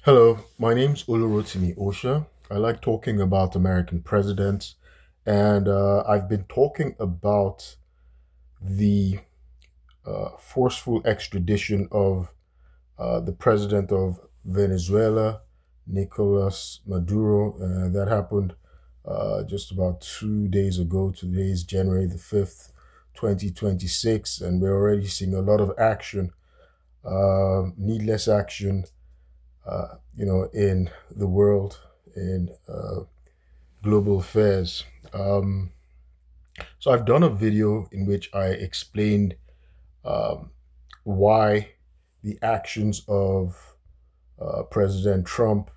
Hello, my name's Olurotimi Osha. I like talking about American presidents, and I've been talking about the forceful extradition of the president of Venezuela, Nicolas Maduro. That happened just about 2 days ago. Today is January the 5th, 2026, and we're already seeing a lot of action, needless action in the world, in global affairs. Um, so I've done a video in which I explained um, why the actions of President Trump,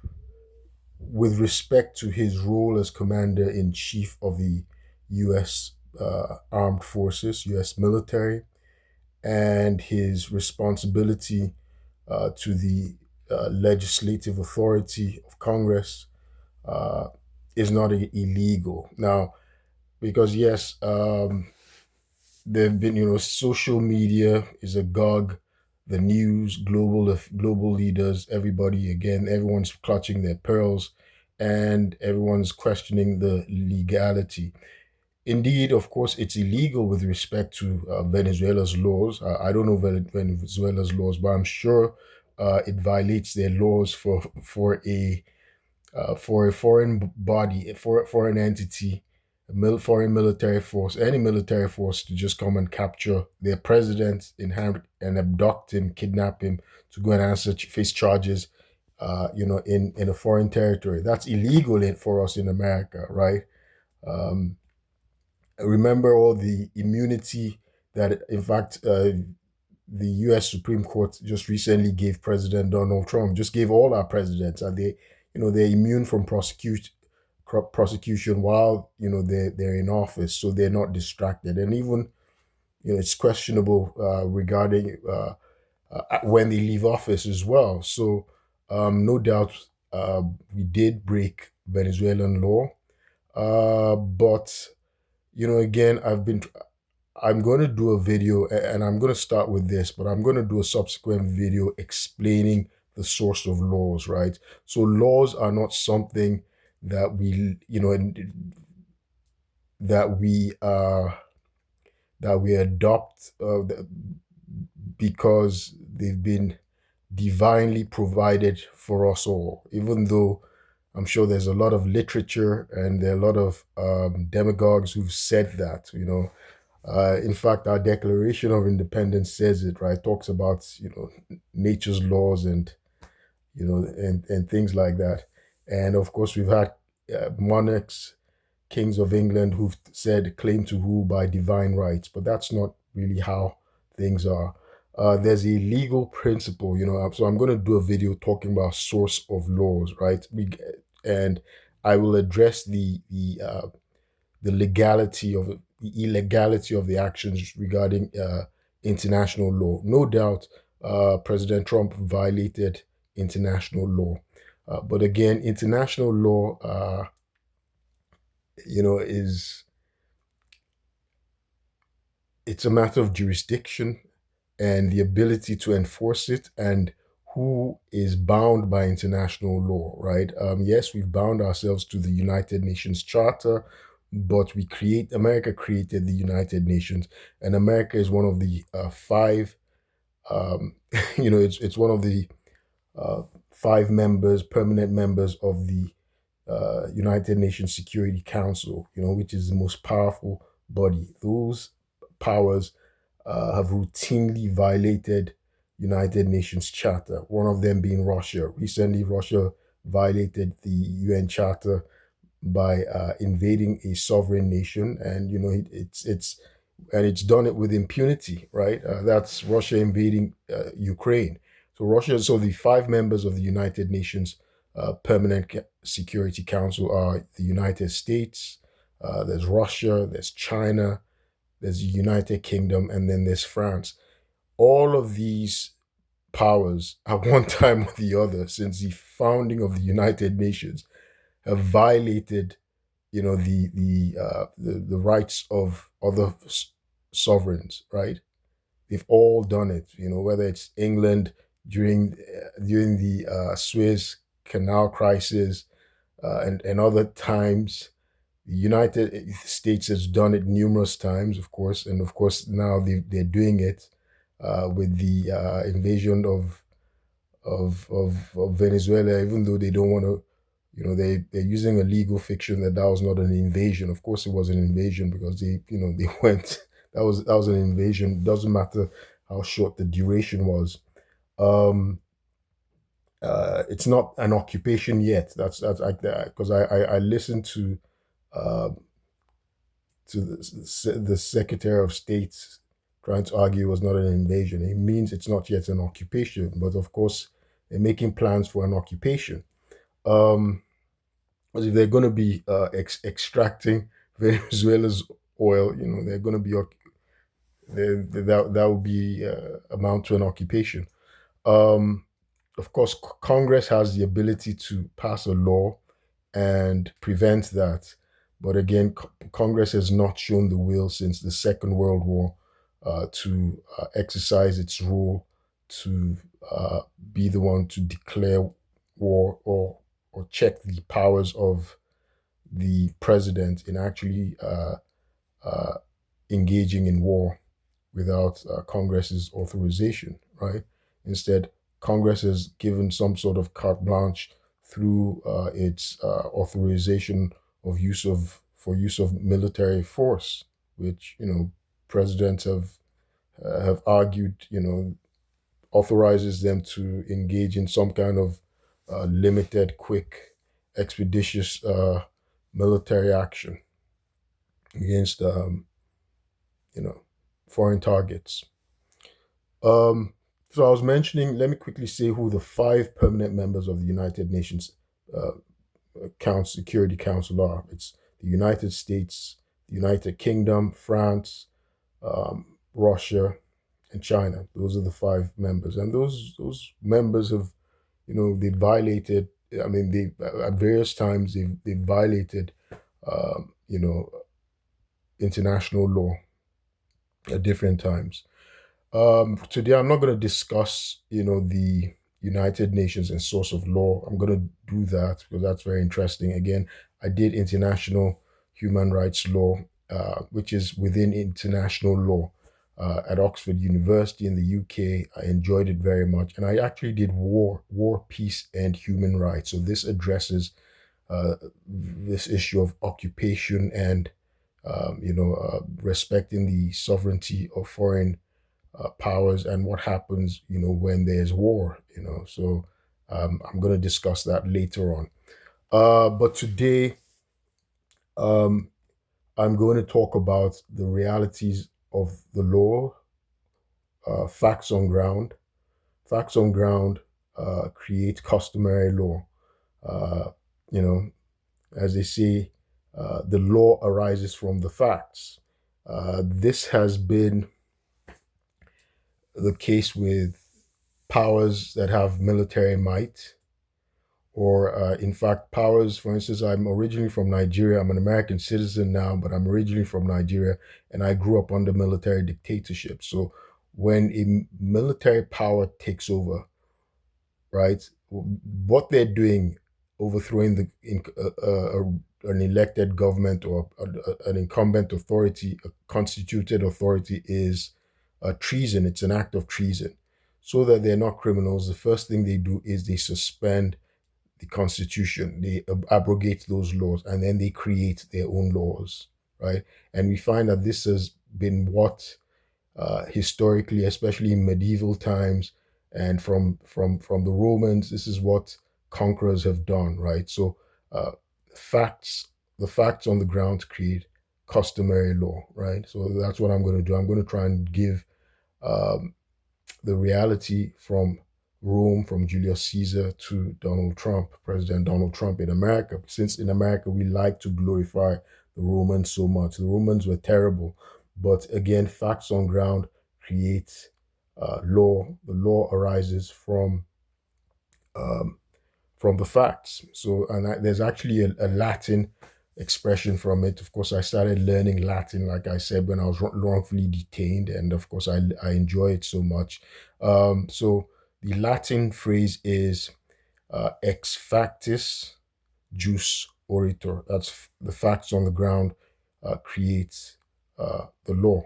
with respect to his role as commander in chief of the U.S. Armed Forces, U.S. military, and his responsibility to the legislative authority of Congress uh, is not illegal. Now, because yes, there have been, social media is agog, the news, global leaders, everybody, again, everyone's clutching their pearls, and everyone's questioning the legality. Indeed, of course, it's illegal with respect to Venezuela's laws. I don't know Venezuela's laws, but I'm sure it violates their laws for a foreign body, for a foreign entity, foreign military force, any military force to just come and capture their president in hand and abduct him, kidnap him to go and face charges, in a foreign territory. That's illegal for us in America, right? Um, Remember all the immunity that, in fact, the U.S. Supreme Court just recently gave President Donald Trump, just gave all our presidents, and they're immune from prosecution while they're in office, so they're not distracted. And even it's questionable regarding when they leave office as well. So no doubt we did break Venezuelan law, but again, I'm going to do a video, and I'm going to start with this, but I'm going to do a subsequent video explaining the source of laws, right? So laws are not something that that we uh we adopt because they've been divinely provided for us all, even though I'm sure there's a lot of literature and there are a lot of demagogues who've said that, in fact, our Declaration of Independence says it, right? Talks about, nature's laws and, and things like that. And of course, we've had monarchs, kings of England who've said claim to rule by divine rights, but that's not really how things are. There's a legal principle, so I'm going to do a video talking about source of laws, right? And I will address the legality of the illegality of the actions regarding international law. No doubt, President Trump violated international law, but again, international law, is it's a matter of jurisdiction and the ability to enforce it and who is bound by international law, right? Yes, we've bound ourselves to the United Nations Charter, but America created the United Nations, and America is one of the five, um, it's one of the uh, five permanent members of the United Nations Security Council, which is the most powerful body. Those powers have routinely violated United Nations Charter, one of them being Russia. Recently, Russia violated the UN Charter by invading a sovereign nation, and it's done it with impunity, right? That's Russia invading Ukraine. So the five members of the United Nations Permanent Security Council are the United States, there's Russia, there's China, there's the United Kingdom, and then there's France. All of these powers, at one time or the other, since the founding of the United Nations, have violated, the rights of other sovereigns, right? They've all done it, whether it's England, during the Suez Canal crisis and other times. The United States has done it numerous times, of course, and of course now they're doing it with the invasion of Venezuela, even though they don't want to, they're using a legal fiction that was not an invasion. Of course, it was an invasion because they went. That was an invasion. It doesn't matter how short the duration was. Um, it's not an occupation yet. That's like that because I listened uh, to the Secretary of State trying to argue it was not an invasion. It means it's not yet an occupation, but of course they're making plans for an occupation. Um, because if they're going to be extracting Venezuela's oil, they're going to be that would be amount to an occupation. Um, of course, Congress has the ability to pass a law and prevent that. But again, Congress has not shown the will since the Second World War to exercise its role to uh, be the one to declare war or check the powers of the president in actually uh, engaging in war without Congress's authorization, right? Instead, Congress has given some sort of carte blanche through its authorization of use of military force, which presidents have argued authorizes them to engage in some kind of limited, quick, expeditious military action against you know foreign targets. Um, so I was mentioning. Let me quickly say who the five permanent members of the United Nations uh, Security Council are. It's the United States, the United Kingdom, France, Russia, and China. Those are the five members, and those members have they violated. I mean, they at various times they violated you know international law at different times. Today, I'm not going to discuss, the United Nations and source of law. I'm going to do that because that's very interesting. Again, I did international human rights law, which is within international law at Oxford University in the UK. I enjoyed it very much, and I actually did war, peace, and human rights. So this addresses this issue of occupation and respecting the sovereignty of foreign powers and what happens, when there's war, So I'm going to discuss that later on. But today, um, I'm going to talk about the realities of the law, facts on ground. Facts on ground create customary law. Uh, you know, as they say, the law arises from the facts. This has been the case with powers that have military might, or in fact, powers. For instance, I'm originally from Nigeria. I'm an American citizen now, but I'm originally from Nigeria, and I grew up under military dictatorship. So when a military power takes over, right, what they're doing, overthrowing an elected government or an incumbent authority, a constituted authority, is treason. It's an act of treason. So that they're not criminals, the first thing they do is they suspend the constitution, they abrogate those laws, and then they create their own laws, right? And we find that this has been what historically, especially in medieval times, and from the Romans, this is what conquerors have done, right? So uh, facts, the facts on the ground create customary law, right? So that's what I'm going to do. I'm going to try and give um, the reality from Rome, from Julius Caesar to Donald Trump, President Donald Trump in America. Since in America we like to glorify the Romans so much. The Romans were terrible, but again, facts on ground create law. The law arises um, from the facts. So, and there's actually a Latin expression from it. Of course, I started learning Latin, like I said, when I was wrongfully detained, and of course, I enjoy it so much. So The Latin phrase is ex factis jus oritor. That's the facts on the ground creates the law,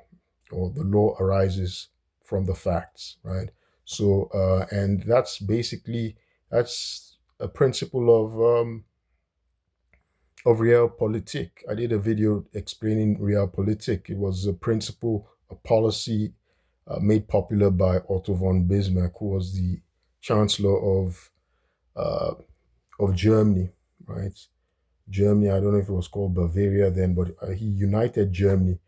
or the law arises from the facts, right? So, and that's basically that's a principle of realpolitik. I did a video explaining realpolitik. It was a principle, a policy made popular by Otto von Bismarck, who was the chancellor uh, of Germany, right? Germany, I don't know if it was called Bavaria then, but he united Germany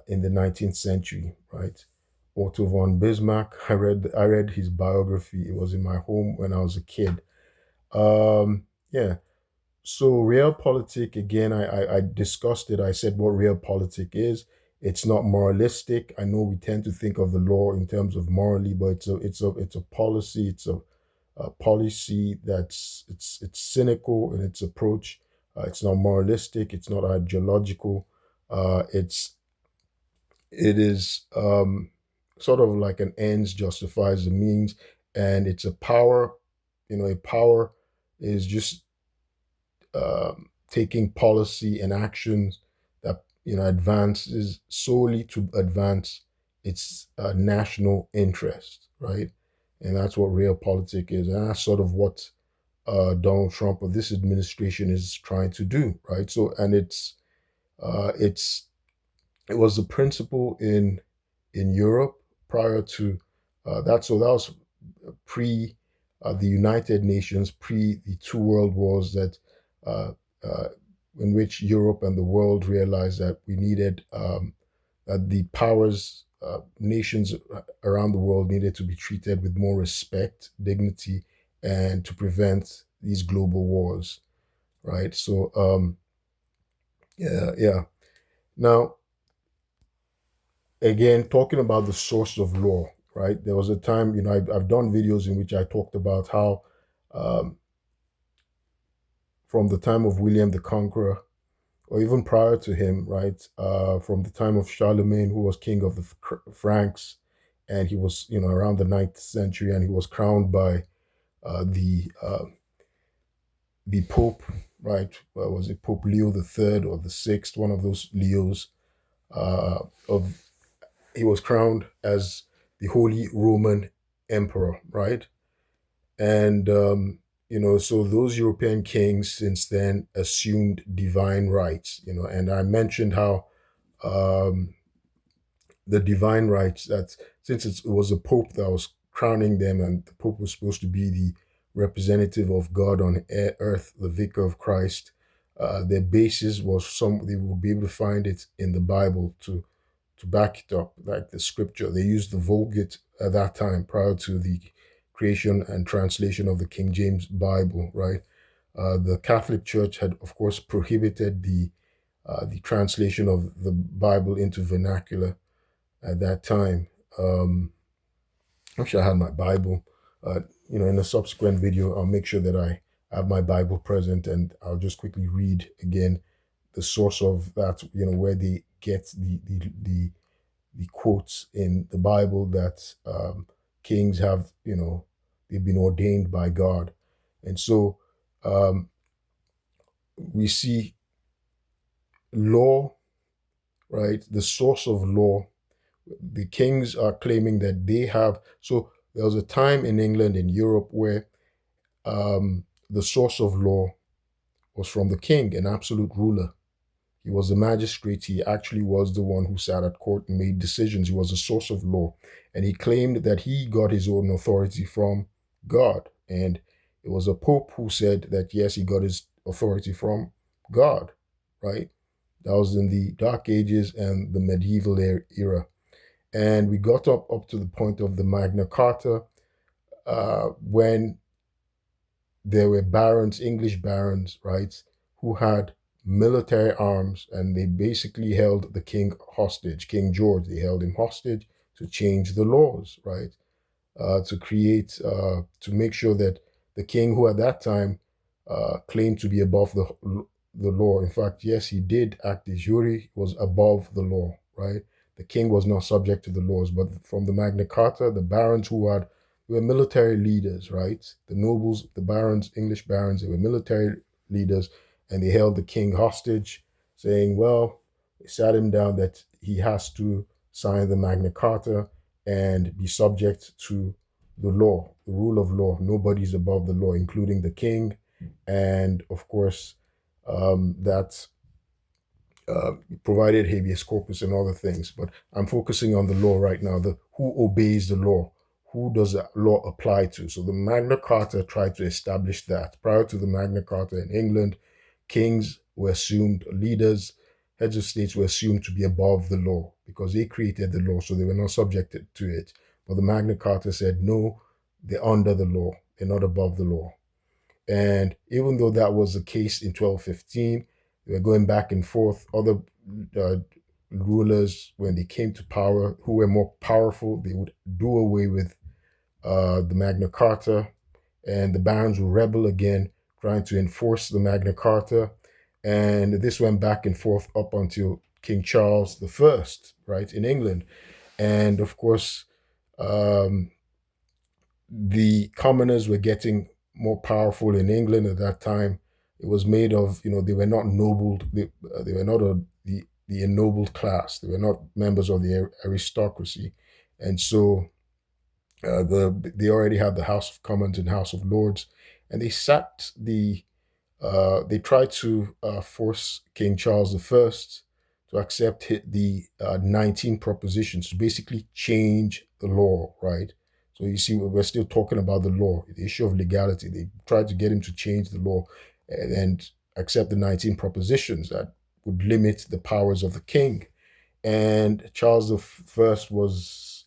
in the 19th century, right? Otto von Bismarck. I read his biography. It was in my home when I was a kid. Yeah. So realpolitik, again, I discussed it. I said what realpolitik is. It's not moralistic. I know we tend to think of the law in terms of morally, but it's a policy. It's a policy that's it's cynical in its approach. It's not moralistic. It's not ideological. It is sort of like an ends justifies the means, and it's a power. A power is just taking policy and actions that advances solely to advance its national interest, right? And that's what realpolitik is, and that's sort of what Donald Trump or this administration is trying to do, right? So, and it's it was the principle in Europe prior to that. So that was pre the United Nations, pre the two world wars that uh, uh, in which Europe and the world realized that we needed that the powers, nations around the world needed to be treated with more respect, dignity, and to prevent these global wars, right? So, yeah, yeah. Now, again, talking about the source of law, right? There was a time, I've done videos in which I talked about how, um, from the time of William the Conqueror, or even prior to him, right? From the time of Charlemagne, who was king of the Franks, and he was, around the ninth century, and he was crowned by the Pope, right? Was it Pope Leo the Third or the Sixth? One of those Leos. Of He was crowned as the Holy Roman Emperor, right? And so those European kings since then assumed divine rights, and I mentioned how um, the divine rights, that since it was the Pope that was crowning them, and the Pope was supposed to be the representative of God on earth, the vicar of Christ, their basis was they would be able to find it in the Bible to back it up, like the scripture. They used the Vulgate at that time prior to the creation and translation of the King James Bible, right? The Catholic Church had, of course, prohibited the translation of the Bible into vernacular at that time. I wish I had my Bible. In a subsequent video, I'll make sure that I have my Bible present, and I'll just quickly read again the source of that. Where they get the quotes in the Bible that kings have. They've been ordained by God, and so um, we see law, right? The source of law. The kings are claiming that they have. So there was a time in England, in Europe, where the source of law was from the king, an absolute ruler. He was the magistrate. He actually was the one who sat at court and made decisions. He was a source of law. And he claimed that he got his own authority from God. And it was a pope who said that, yes, he got his authority from God, right? That was in the Dark Ages and the medieval era. And we got up to the point of the Magna Carta, when there were barons, English barons, right, who had military arms, and they basically held the king hostage, King George. They held him hostage to change the laws, right, to make sure that the king, who at that time claimed to be above the law. In fact, yes, he did act de jure, was above the law, right? The king was not subject to the laws, but from the Magna Carta, the barons who had were military leaders, right? The nobles, the barons, English barons, they were military leaders, and they held the king hostage, saying, well, they sat him down that he has to sign the Magna Carta and be subject to the law, the rule of law. Nobody's above the law, including the king. And of course, that provided habeas corpus and other things. But I'm focusing on the law right now. The who obeys the law, who does the law apply to? So the Magna Carta tried to establish that. Prior to the Magna Carta in England, kings were assumed leaders, heads of states were assumed to be above the law because they created the law, so they were not subjected to it. But the Magna Carta said no, they're under the law, they're not above the law. And even though that was the case in 1215, they were going back and forth. Other uh, rulers, when they came to power, who were more powerful, they would do away with the Magna Carta, and the barons would rebel again, trying to enforce the Magna Carta. And this went back and forth up until King Charles the First, right, in England. And of course, um, the commoners were getting more powerful in England at that time. It was made of, they were not nobled, they were not the ennobled class, they were not members of the aristocracy. And so they already had the House of Commons and House of Lords, and they tried to force King Charles I to accept the 19 propositions to basically change the law, right? So you see, we're still talking about the law, the issue of legality. They tried to get him to change the law and accept the 19 propositions that would limit the powers of the king. And Charles I was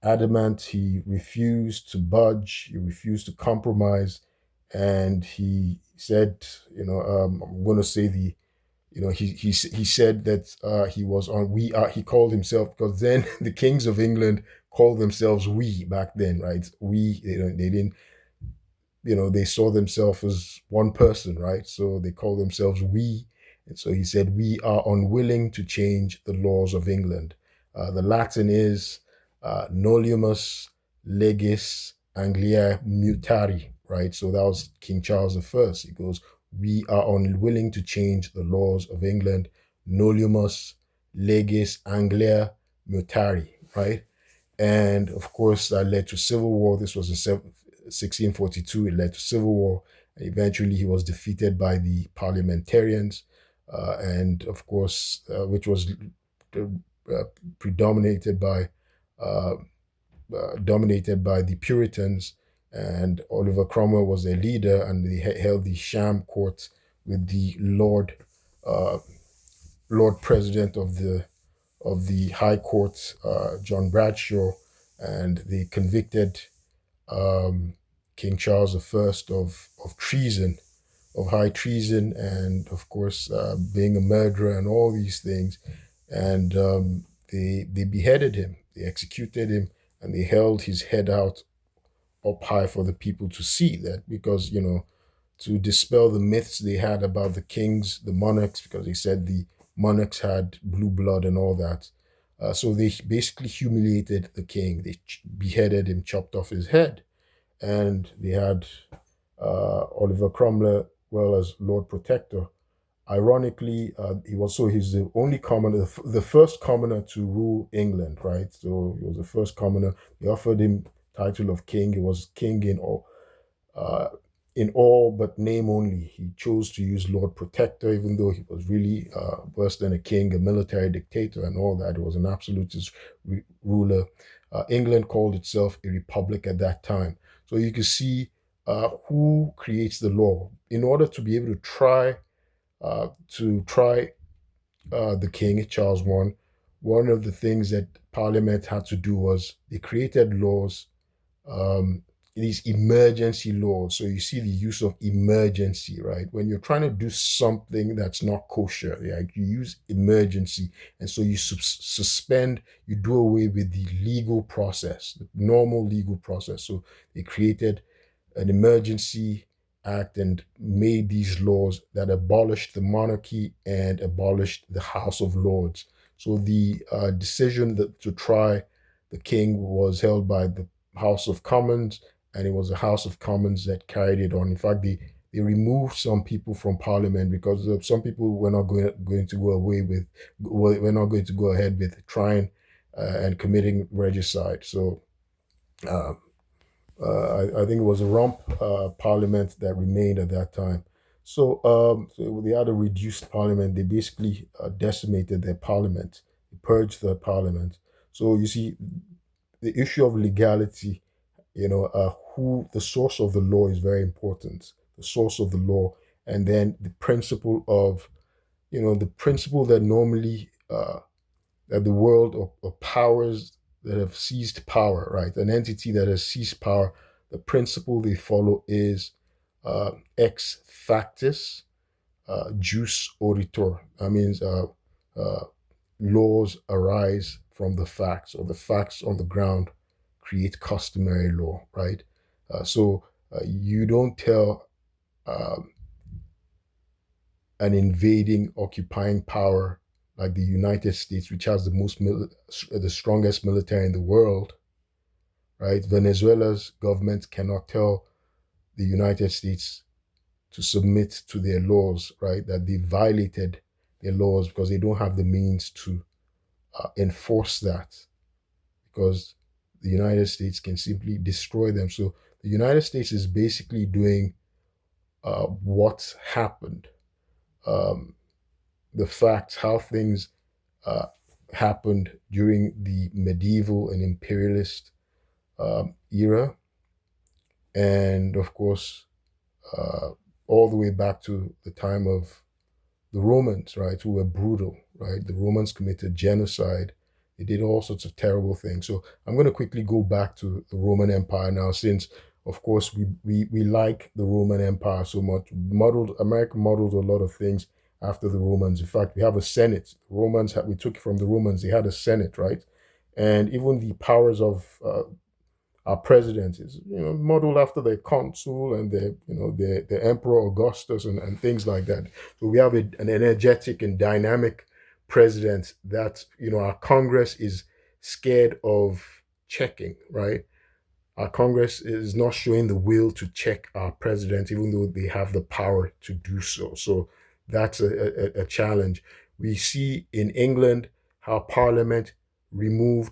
adamant. He refused to budge. He refused to compromise, and he said, I'm going to say he said that he was on we are. He called himself, because then the kings of England called themselves we back then, right? We, they didn't, they saw themselves as one person, right? So they called themselves we. And so he said, we are unwilling to change the laws of England. The Latin is nolumus legis Angliae mutari, right? So that was King Charles I. He goes, we are unwilling to change the laws of England. Nolumus legis Angliae mutari, right? And of course, that led to civil war. This was in 1642. It led to civil war. And eventually, he was defeated by the parliamentarians, and of course, which was predominated by uh, dominated by the Puritans. And Oliver Cromwell was their leader, and they held the sham court with the uh, Lord President of the High Court, John Bradshaw, and they convicted um, King Charles I of treason, of high treason, and of course being a murderer and all these things. And they beheaded him, they executed him, and they held his head out up high for the people to see, that because to dispel the myths they had about the kings, the monarchs, because they said the monarchs had blue blood and all that. So they basically humiliated the king. They beheaded him, chopped off his head, and they had Oliver Cromwell well as Lord Protector. Ironically, he's the only commoner, the first commoner to rule England, right? So he was the first commoner. They offered him title of king. He was king uh, in all but name only. He chose to use Lord Protector, even though he was really worse than a king, a military dictator, and all that. He was an absolutist ruler. England called itself a republic at that time. So you can see who creates the law. In order to be able to try the king, Charles I, one of the things that Parliament had to do was they created laws, um, these emergency laws. So you see the use of emergency, right? When you're trying to do something that's not kosher, like you use emergency, and so you suspend, you do away with the legal process, the normal legal process. So they created an emergency act and made these laws that abolished the monarchy and abolished the House of Lords. So the decision to try the king was held by the House of Commons, and it was the House of Commons that carried it on. In fact, they removed some people from Parliament because some people were not going to go away with, were not going to go ahead with trying and committing regicide. So uh, I think it was a rump parliament that remained at that time. So they had a reduced parliament. They basically decimated their parliament, purged the parliament. So you see, the issue of legality, who the source of the law is very important. The source of the law, and then the principle of, the principle that normally that the world of powers that have seized power, right? An entity that has seized power, the principle they follow is ex factis jus auditor. That means uh, laws arise from the facts, or the facts on the ground create customary law, right? So you don't tell um, an invading, occupying power like the United States, which has the strongest military in the world, right? Venezuela's government cannot tell the United States to submit to their laws, right? That they violated their laws because they don't have the means to enforce that, because the United States can simply destroy them. So the United States is basically doing what happened, um, the facts, how things uh, happened during the medieval and imperialist era, and of course, uh, all the way back to the time of the Romans, right, who were brutal, right? The Romans committed genocide. They did all sorts of terrible things. So I'm going to quickly go back to the Roman Empire now, since, of course, we like the Roman Empire so much. America modeled a lot of things after the Romans. In fact, we have a Senate. We took it from the Romans. They had a Senate, right? And even the powers of our president is, modeled after the consul and the emperor Augustus, and things like that. So we have an energetic and dynamic president that, our Congress is scared of checking, right? Our Congress is not showing the will to check our president, even though they have the power to do so. So that's a challenge. We see in England how Parliament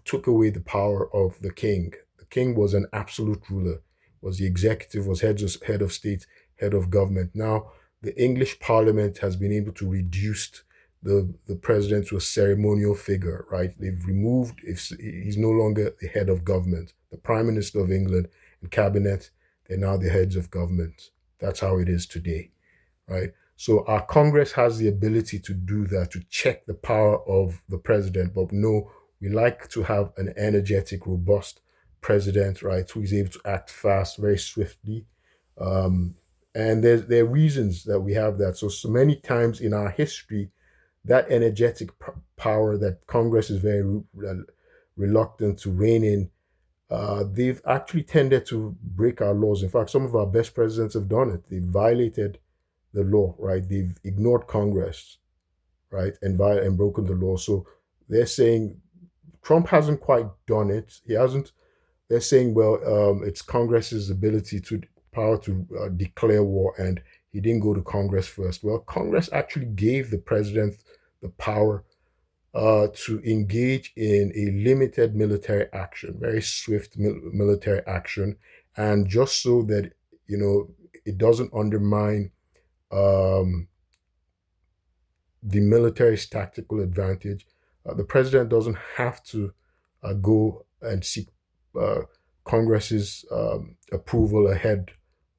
took away the power of the king. The king was an absolute ruler, was the executive, was head of state, head of government. Now, the English Parliament has been able to reduce the president to a ceremonial figure, right? They've removed, if he's no longer the head of government. The Prime Minister of England and cabinet, they're now the heads of government. That's how it is today, right? So our Congress has the ability to do that, to check the power of the president. But no, we like to have an energetic, robust president, right, who is able to act fast, very swiftly. Um, and there are reasons that we have that. So many times in our history, that energetic power that Congress is very reluctant to rein in, they've actually tended to break our laws. In fact, some of our best presidents have done it. They've violated the law, right? They've ignored Congress, right, and broken the law. So they're saying Trump hasn't quite done it. He hasn't. They're saying, well, it's Congress's ability to power to declare war, and he didn't go to Congress first. Well, Congress actually gave the president the power to engage in a limited military action, very swift military action, and just so that it doesn't undermine um, the military's tactical advantage. The president doesn't have to go and seek uh, Congress's approval ahead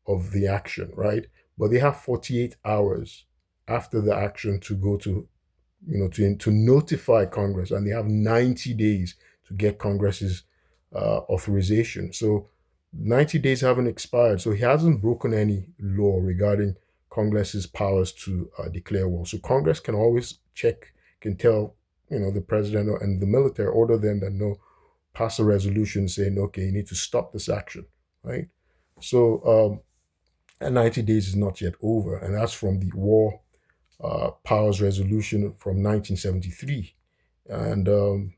of the action, right? But they have 48 hours after the action to go to, to notify Congress, and they have 90 days to get Congress's authorization. So 90 days haven't expired. So he hasn't broken any law regarding Congress's powers to declare war. So Congress can always check, can tell, the president and the military, order them that no, pass a resolution saying, okay, you need to stop this action, right? So and 90 days is not yet over, and that's from the War Powers Resolution from 1973. And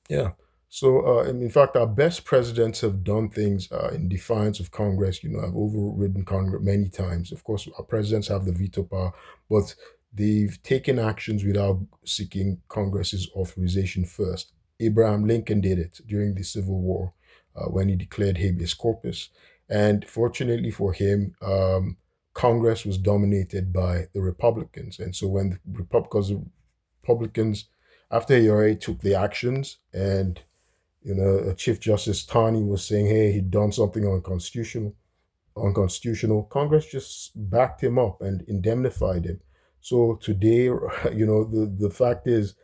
yeah, So, in fact, our best presidents have done things in defiance of Congress. Have overridden Congress many times. Of course, our presidents have the veto power, but they've taken actions without seeking Congress's authorization first. Abraham Lincoln did it during the Civil War when he declared habeas corpus. And fortunately for him, Congress was dominated by the Republicans. And so when because the Republicans, after he already took the actions and Chief Justice Taney was saying, hey, he'd done something unconstitutional. Congress just backed him up and indemnified him. So today, the fact is,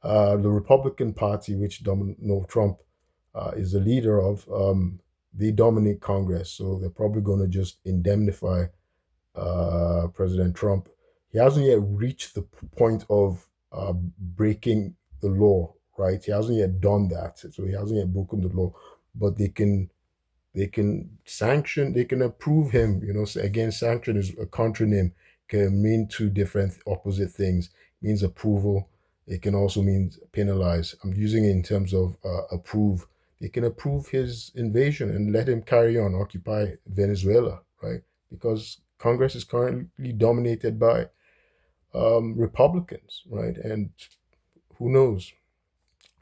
the Republican Party, which Donald Trump is the leader of, they dominate Congress. So they're probably going to just indemnify President Trump. He hasn't yet reached the point of breaking the law, right? He hasn't yet done that, so he hasn't yet broken the law. But they can sanction, they can approve him. So again, sanction is a contronym, can mean two different opposite things. It means approval. It can also mean penalize. I'm using it in terms of approve. They can approve his invasion and let him carry on, occupy Venezuela, right? Because Congress is currently dominated by Republicans, right? And who knows?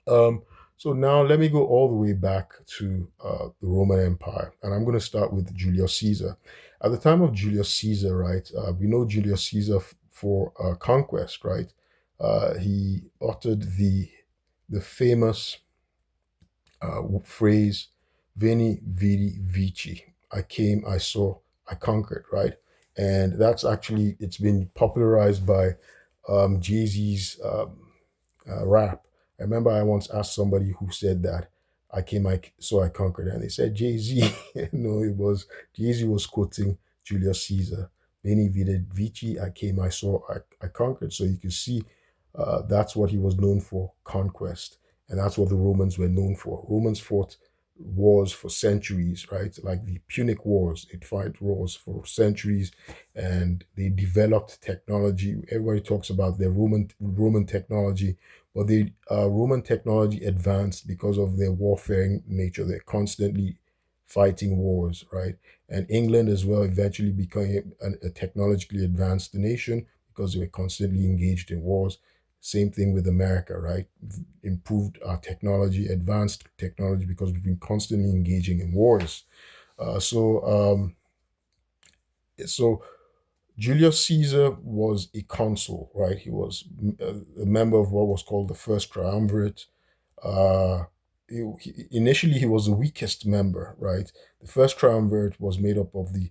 Um, so now let me go all the way back to the Roman Empire, and I'm going to start with Julius Caesar. At the time of Julius Caesar, right, we know Julius Caesar for conquest, right? He uttered the famous phrase "Veni, vidi, vici." I came, I saw, I conquered, right? And that's actually it's been popularized by Jay Z's rap. I remember I once asked somebody who said that I came, I saw, I conquered, and they said Jay Z. No, it was Jay Z was quoting Julius Caesar. Veni vidi vici. I came, I saw, I conquered. So you can see that's what he was known for, conquest, and that's what the Romans were known for. Romans fought wars for centuries, right? Like the Punic Wars, it fought wars for centuries, and they developed technology. Everybody talks about their Roman technology, but the Roman technology advanced because of their warfaring nature. They're constantly fighting wars, right? And England as well eventually became a technologically advanced nation because they were constantly engaged in wars. Same thing with America, right? Improved our technology, advanced technology because we've been constantly engaging in wars. So Julius Caesar was a consul, right? He was a member of what was called the First Triumvirate. Uh, Initially, he was the weakest member, right? The First Triumvirate was made up of the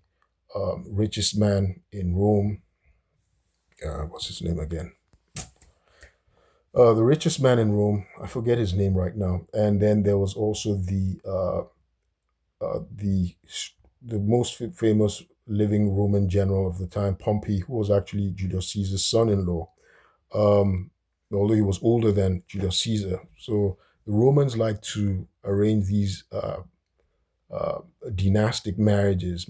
richest man in Rome. What's his name again? The richest man in Rome. I forget his name right now. And then there was also uh, the the most famous living Roman general of the time, Pompey, who was actually Julius Caesar's son-in-law. Um, Although he was older than Julius Caesar. So the Romans like to arrange these uh, dynastic marriages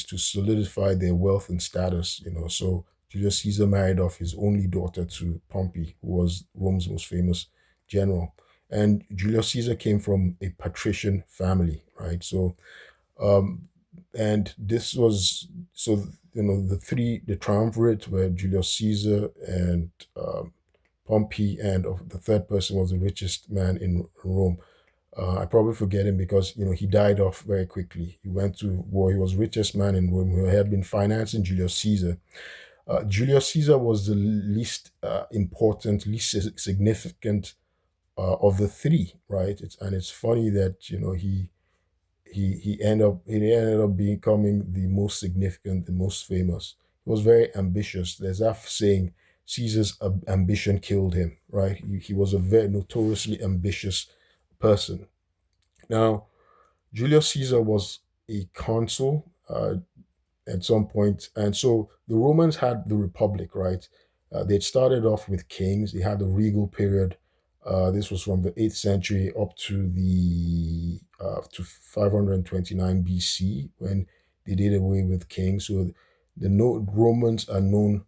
to solidify their wealth and status. So Julius Caesar married off his only daughter to Pompey, who was Rome's most famous general. And Julius Caesar came from a patrician family, right? Um, and this was the triumvirate were Julius Caesar and Pompey, and the third person was the richest man in Rome. I probably forget him because he died off very quickly. He went to war. He was richest man in Rome who had been financing Julius Caesar. Julius Caesar was the least important, least significant of the three, right? And it's funny that he ended up becoming the most significant, the most famous. He was very ambitious. There's that saying, Caesar's ambition killed him, right? He was a very notoriously ambitious person. Now, Julius Caesar was a consul at some point, and so the Romans had the Republic, right? They'd started off with kings. They had the regal period. This was from the 8th century up to 529 BC when they did away with kings. So the Romans are known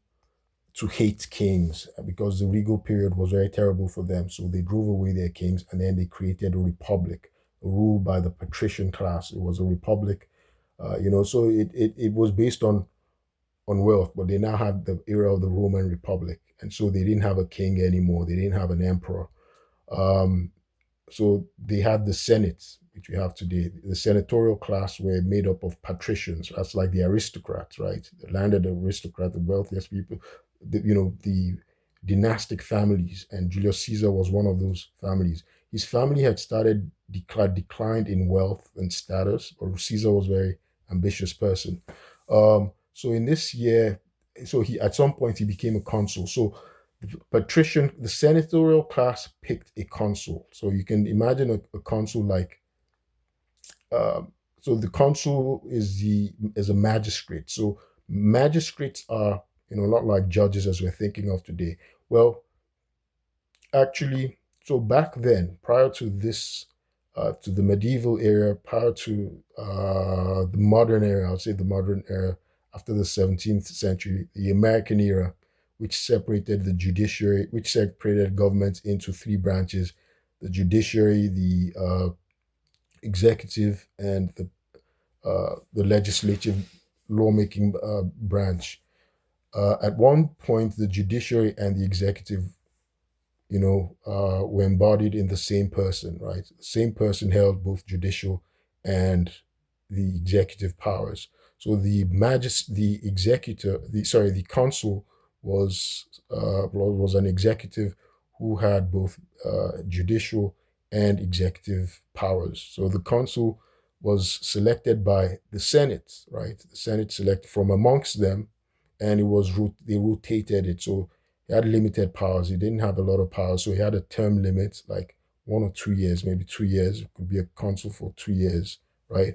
to hate kings because the regal period was very terrible for them. So they drove away their kings and then they created a republic ruled by the patrician class. It was a republic, so it was based on wealth, but they now had the era of the Roman Republic. And so they didn't have a king anymore. They didn't have an emperor. Um, so they had the Senate, which we have today. The senatorial class were made up of patricians. That's like the aristocrats, right? The landed aristocrat, the wealthiest people, the dynastic families. And Julius Caesar was one of those families. His family had started declined in wealth and status, but Caesar was a very ambitious person. So in this year, so he at some point he became a consul. So the senatorial class picked a consul. So you can imagine a consul like, so the consul is a magistrate. So magistrates are not like judges as we're thinking of today. Well, actually, so back then, prior to this, to the medieval era, prior to the modern era, I would say the modern era after the 17th century, the American era, which separated government into three branches: the judiciary, the executive, and the legislative lawmaking branch. At one point, the judiciary and the executive were embodied in the same person, right? The same person held both judicial and the executive powers. So the executor, the consul was an executive who had both judicial and executive powers. So the consul was selected by the Senate, right? The Senate selected from amongst them, and they rotated it. So he had limited powers. He didn't have a lot of power, so he had a term limit, like 1 or 2 years, maybe 2 years. It could be a consul for 2 years, right?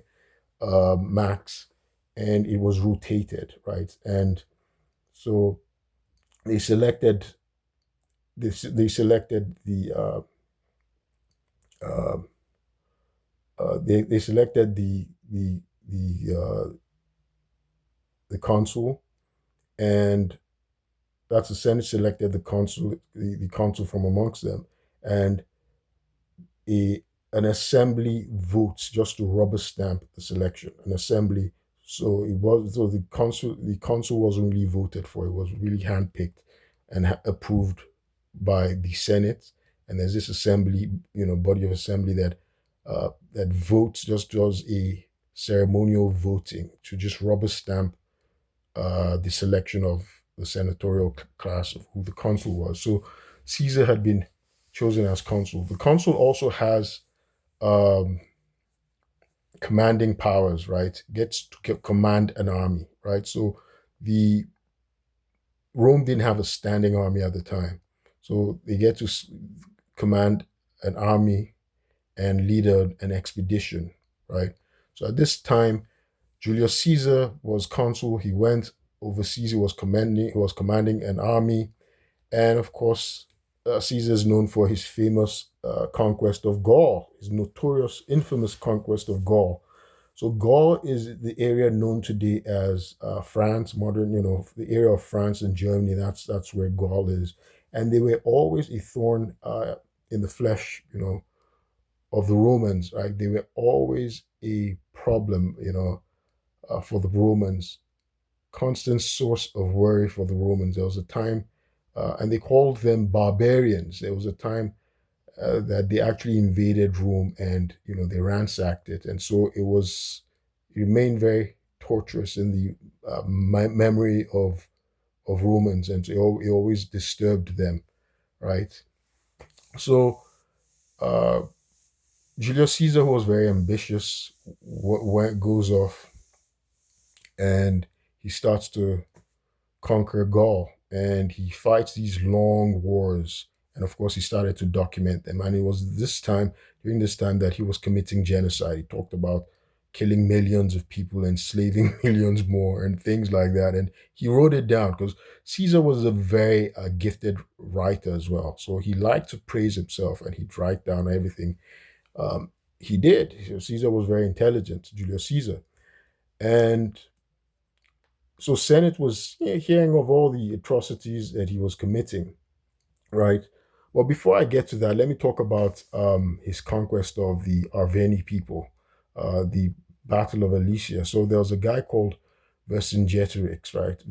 Max, and it was rotated, right? And so they selected they selected uh, they selected the the consul, and that's the Senate selected the consul from amongst them, and a an assembly votes just to rubber stamp the selection. An assembly, so the consul wasn't really voted for. It was really handpicked and approved by the Senate, and there's this assembly, body of assembly that votes, just does a ceremonial voting to just rubber stamp the selection of the senatorial class of who the consul was. So Caesar had been chosen as consul. The consul also has um, commanding powers, right? Gets to command an army, right? So the Rome didn't have a standing army at the time, so they get to command an army and lead an expedition, right? So at this time, Julius Caesar was consul. He went overseas. He was commanding an army, and of course, Caesar is known for his famous conquest of Gaul, his notorious, infamous conquest of Gaul. So Gaul is the area known today as France, modern, the area of France and Germany. That's where Gaul is, and they were always a thorn in the flesh, of the Romans. Right? They were always a problem, for the Romans, constant source of worry for the Romans. There was a time, and they called them barbarians. There was a time that they actually invaded Rome, and they ransacked it, and so it remained very torturous in the memory of Romans, and it always disturbed them, right? So uh, Julius Caesar, who was very ambitious, goes off and he starts to conquer Gaul, and he fights these long wars. And of course, he started to document them. And it was during this time, that he was committing genocide. He talked about killing millions of people, enslaving millions more, and things like that. And he wrote it down because Caesar was a very gifted writer as well. So he liked to praise himself, and he'd write down everything he did. So Caesar was very intelligent, Julius Caesar. And So Senate was hearing of all the atrocities that he was committing, right? Well, before I get to that, let me talk about his conquest of the Arverni people, the Battle of Alesia. So there was a guy called Vercingetorix, right?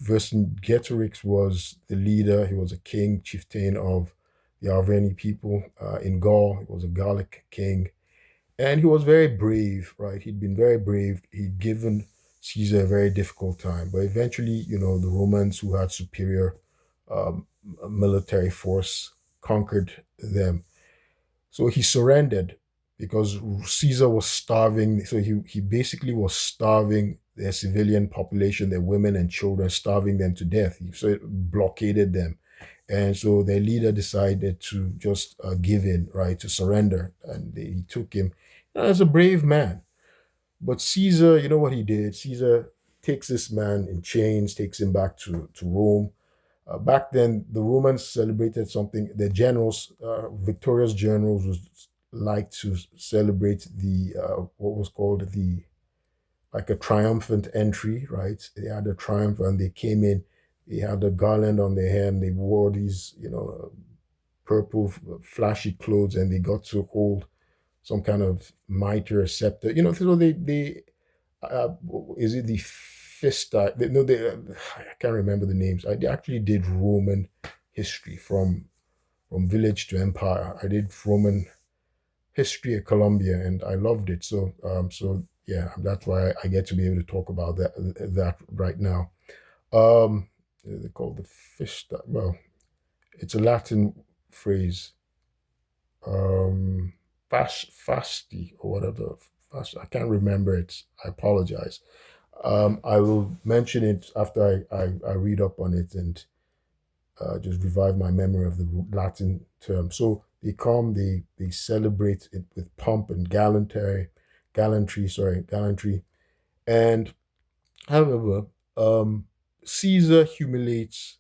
Vercingetorix was the leader. He was a king, chieftain of the Arverni people in Gaul. He was a Gallic king, and he was very brave, right? He'd been very brave. He'd given Caesar a very difficult time, but eventually, the Romans, who had superior um, military force, conquered them. So he surrendered because Caesar was starving. So he basically was starving their civilian population, their women and children, starving them to death. So it blockaded them. And so their leader decided to just give in, right, to surrender. And he took him as a brave man. But Caesar, you know what he did? Caesar takes this man in chains, takes him back to Rome. Back then, the Romans celebrated something. The generals, victorious generals, was like to celebrate the what was called the like a triumphant entry, right? They had a triumph and they came in. They had a garland on their hand. They wore these, purple, flashy clothes, and they got to hold some kind of mitre or scepter. So they uh, is it the Fista? No, I can't remember the names. I actually did Roman history from village to empire. I did Roman history at Columbia, and I loved it. So yeah, that's why I get to be able to talk about that right now. They call the Fista. Well, it's a Latin phrase. Um, fasti or whatever. Fast. I can't remember it. I apologize. I will mention it after I read up on it and just revive my memory of the Latin term. So they come, they celebrate it with pomp and gallantry. And however, Caesar humiliates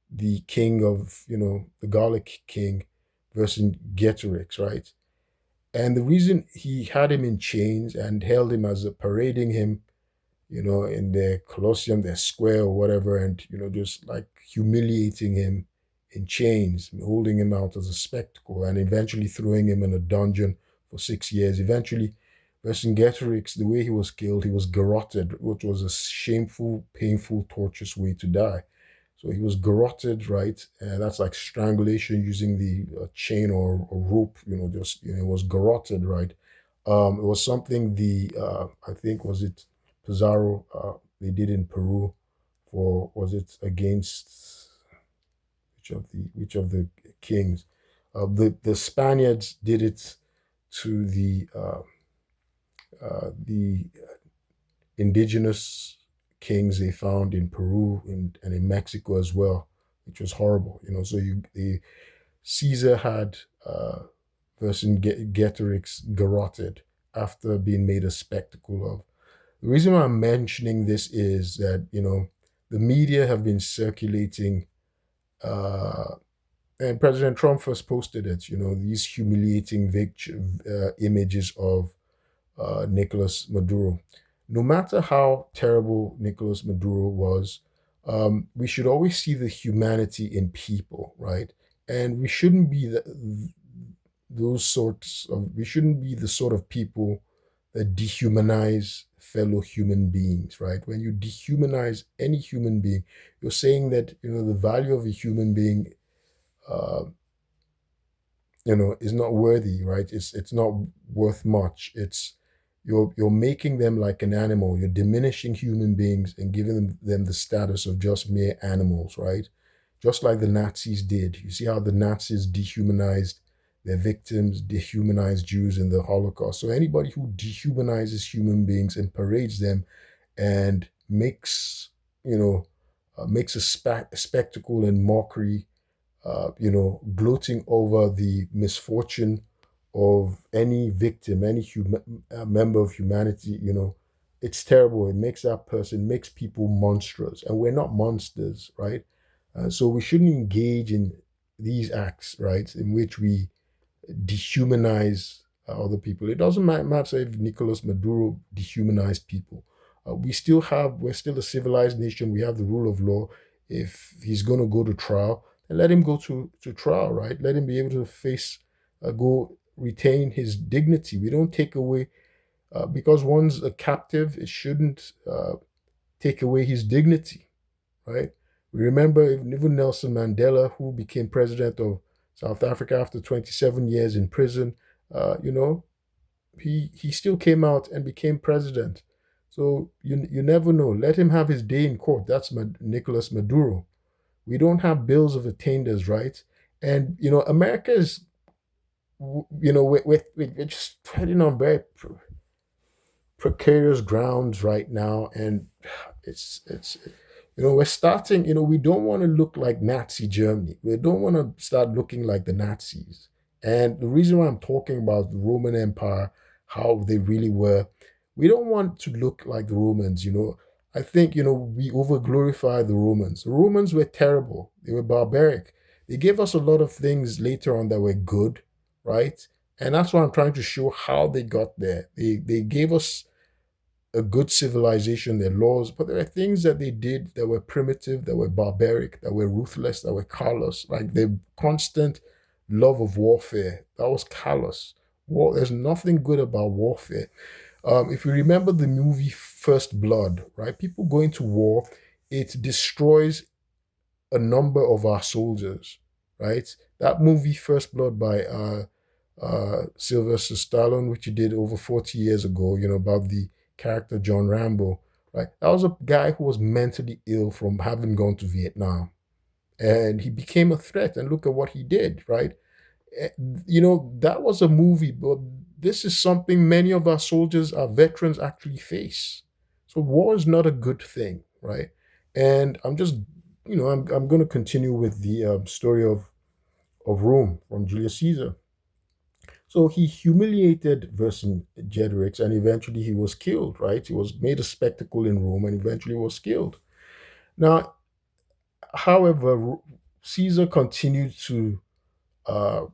the king of, the Gallic king, Vercingetorix, right? And the reason he had him in chains and held him as a parading him, in their Colosseum, their square or whatever, and just like humiliating him in chains, holding him out as a spectacle, and eventually throwing him in a dungeon for 6 years. Eventually, Vercingetorix, the way he was killed, he was garroted, which was a shameful, painful, torturous way to die. So he was garroted, right? And that's like strangulation using the chain or rope, just, it was garroted, right? It was something I think, was it Pizarro, they did in Peru was it against which of the kings? The Spaniards did it to the indigenous kings they found in Peru and in Mexico as well, which was horrible. So the Caesar had Vercingetorix garroted after being made a spectacle of. The reason why I'm mentioning this is that, the media have been circulating, and President Trump first posted it, these humiliating images of Nicolas Maduro. No matter how terrible Nicolas Maduro was, we should always see the humanity in people, right? And we shouldn't be the sort of people that dehumanize fellow human beings, right? When you dehumanize any human being, you're saying that, the value of a human being, uh, is not worthy, right? It's not worth much. You're making them like an animal. You're diminishing human beings and giving them the status of just mere animals, right? Just like the Nazis did. You see how the Nazis dehumanized their victims, dehumanized Jews in the Holocaust. So anybody who dehumanizes human beings and parades them and makes a spectacle and mockery, gloating over the misfortune of any victim, any member of humanity, it's terrible. It makes that person, makes people monstrous. And we're not monsters, right? So we shouldn't engage in these acts, right, in which we dehumanize other people. It doesn't matter if Nicolas Maduro dehumanized people. we're still a civilized nation. We have the rule of law. If he's going to go to trial, then let him go to trial, right? Let him be able to go retain his dignity. We don't take away, because one's a captive, it shouldn't take away his dignity, right? We remember even Nelson Mandela, who became president of South Africa after 27 years in prison. You know, he still came out and became president. So you never know. Let him have his day in court. That's Nicolas Maduro. We don't have bills of attainder, right? And America is, we're just treading on very precarious grounds right now, and it's we're starting. We don't want to look like Nazi Germany. We don't want to start looking like the Nazis. And the reason why I'm talking about the Roman Empire, how they really were, we don't want to look like the Romans. I think we over glorify the Romans. The Romans were terrible. They were barbaric. They gave us a lot of things later on that were good, right? And that's why I'm trying to show how they got there. They gave us a good civilization, their laws, but there are things that they did that were primitive, that were barbaric, that were ruthless, that were callous, like their constant love of warfare. That was callous. There's nothing good about warfare. If you remember the movie First Blood, right? People going to war, it destroys a number of our soldiers, right? That movie First Blood by Sylvester Stallone, which he did over 40 years ago, about the character John Rambo, right? That was a guy who was mentally ill from having gone to Vietnam. And he became a threat. And look at what he did, right? That was a movie, but this is something many of our soldiers, our veterans actually face. So war is not a good thing, right? And I'm just, I'm going to continue with the story of Rome from Julius Caesar. So he humiliated Vercingetorix, and eventually he was killed, right? He was made a spectacle in Rome and eventually was killed. Now, however, Caesar continued to uh,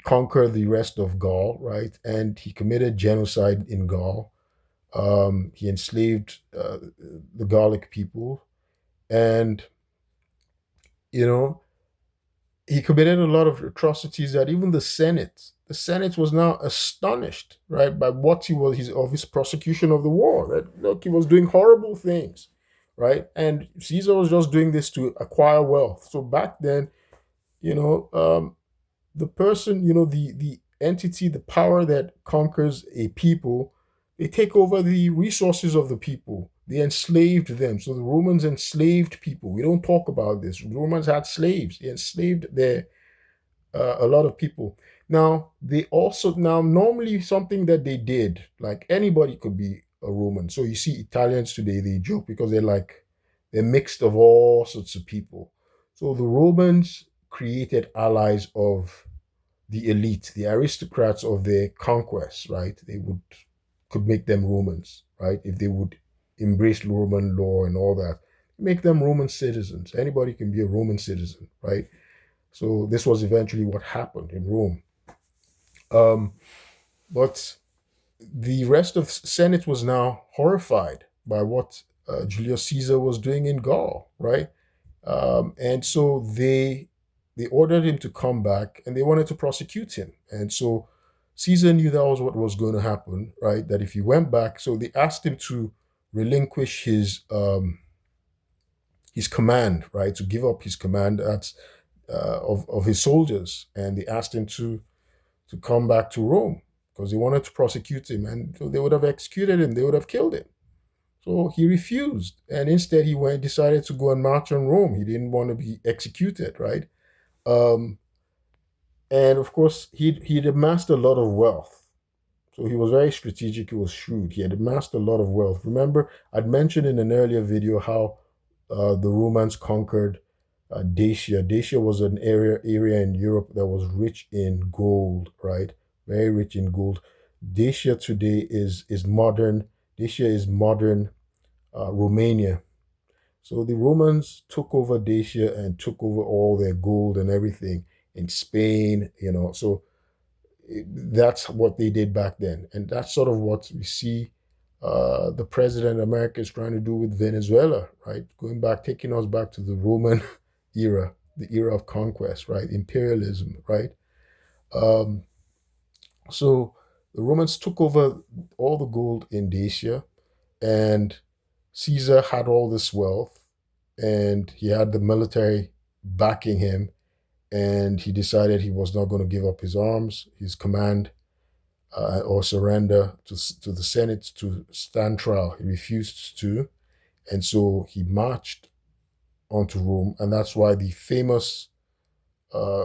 conquer the rest of Gaul, right? And he committed genocide in Gaul. He enslaved the Gallic people, and you know he committed a lot of atrocities that even the Senate was now astonished, right, by what his prosecution of the war. Right? Look, he was doing horrible things, right? And Caesar was just doing this to acquire wealth. So back then, you know, the person, the entity, the power that conquers a people, they take over the resources of the people. They enslaved them. So the Romans enslaved people. We don't talk about this. Romans had slaves. They enslaved a lot of people. Now normally something that they did, like anybody could be a Roman. So you see Italians today, they joke because they're mixed of all sorts of people. So the Romans created allies of the elite, the aristocrats of their conquests, right? They could make them Romans, right? If they would embrace Roman law and all that, make them Roman citizens. Anybody can be a Roman citizen, right? So this was eventually what happened in Rome. Um, but the rest of Senate was now horrified by what Julius Caesar was doing in Gaul, right? And so they ordered him to come back, and they wanted to prosecute him. And so Caesar knew that was what was going to happen, right? That if he went back, so they asked him to relinquish his command, right? To give up his command of his soldiers, and they asked him to come back to Rome because they wanted to prosecute him, and so they would have executed him. They would have killed him. So he refused, and instead decided to go and march on Rome. He didn't want to be executed, right? Um, and of course, he'd amassed a lot of wealth. So he was very strategic. He was shrewd. He had amassed a lot of wealth. Remember, I'd mentioned in an earlier video how the Romans conquered Dacia. Dacia was an area in Europe that was rich in gold, right? Very rich in gold. Dacia today is modern. Dacia is modern Romania. So the Romans took over Dacia and took over all their gold and everything in Spain, So that's what they did back then. And that's sort of what we see the president America is trying to do with Venezuela, right? Going back, taking us back to the Roman era, the era of conquest, right? Imperialism, right? Um, so the Romans took over all the gold in Dacia, and Caesar had all this wealth, and he had the military backing him, and he decided he was not going to give up his arms, his command, or surrender to the Senate to stand trial. He refused to, and so he marched onto Rome, and that's why the famous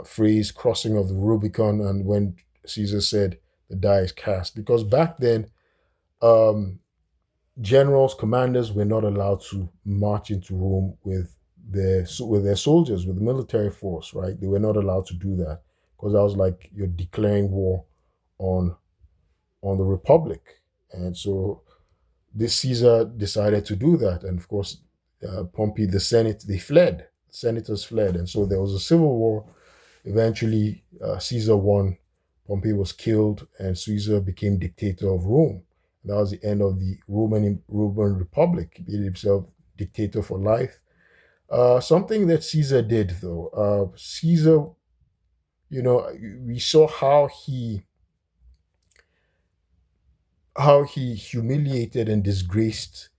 phrase "crossing of the Rubicon," and when Caesar said the die is cast, because back then um, generals, commanders were not allowed to march into Rome with their soldiers, with the military force, right? They were not allowed to do that because that was like you're declaring war on the Republic, and so this Caesar decided to do that, and of course, Pompey, the Senate, they fled. Senators fled, and so there was a civil war. Eventually, Caesar won. Pompey was killed, and Caesar became dictator of Rome. That was the end of the Roman Republic. He made himself dictator for life. Something that Caesar did, though, Caesar, we saw how he humiliated and disgraced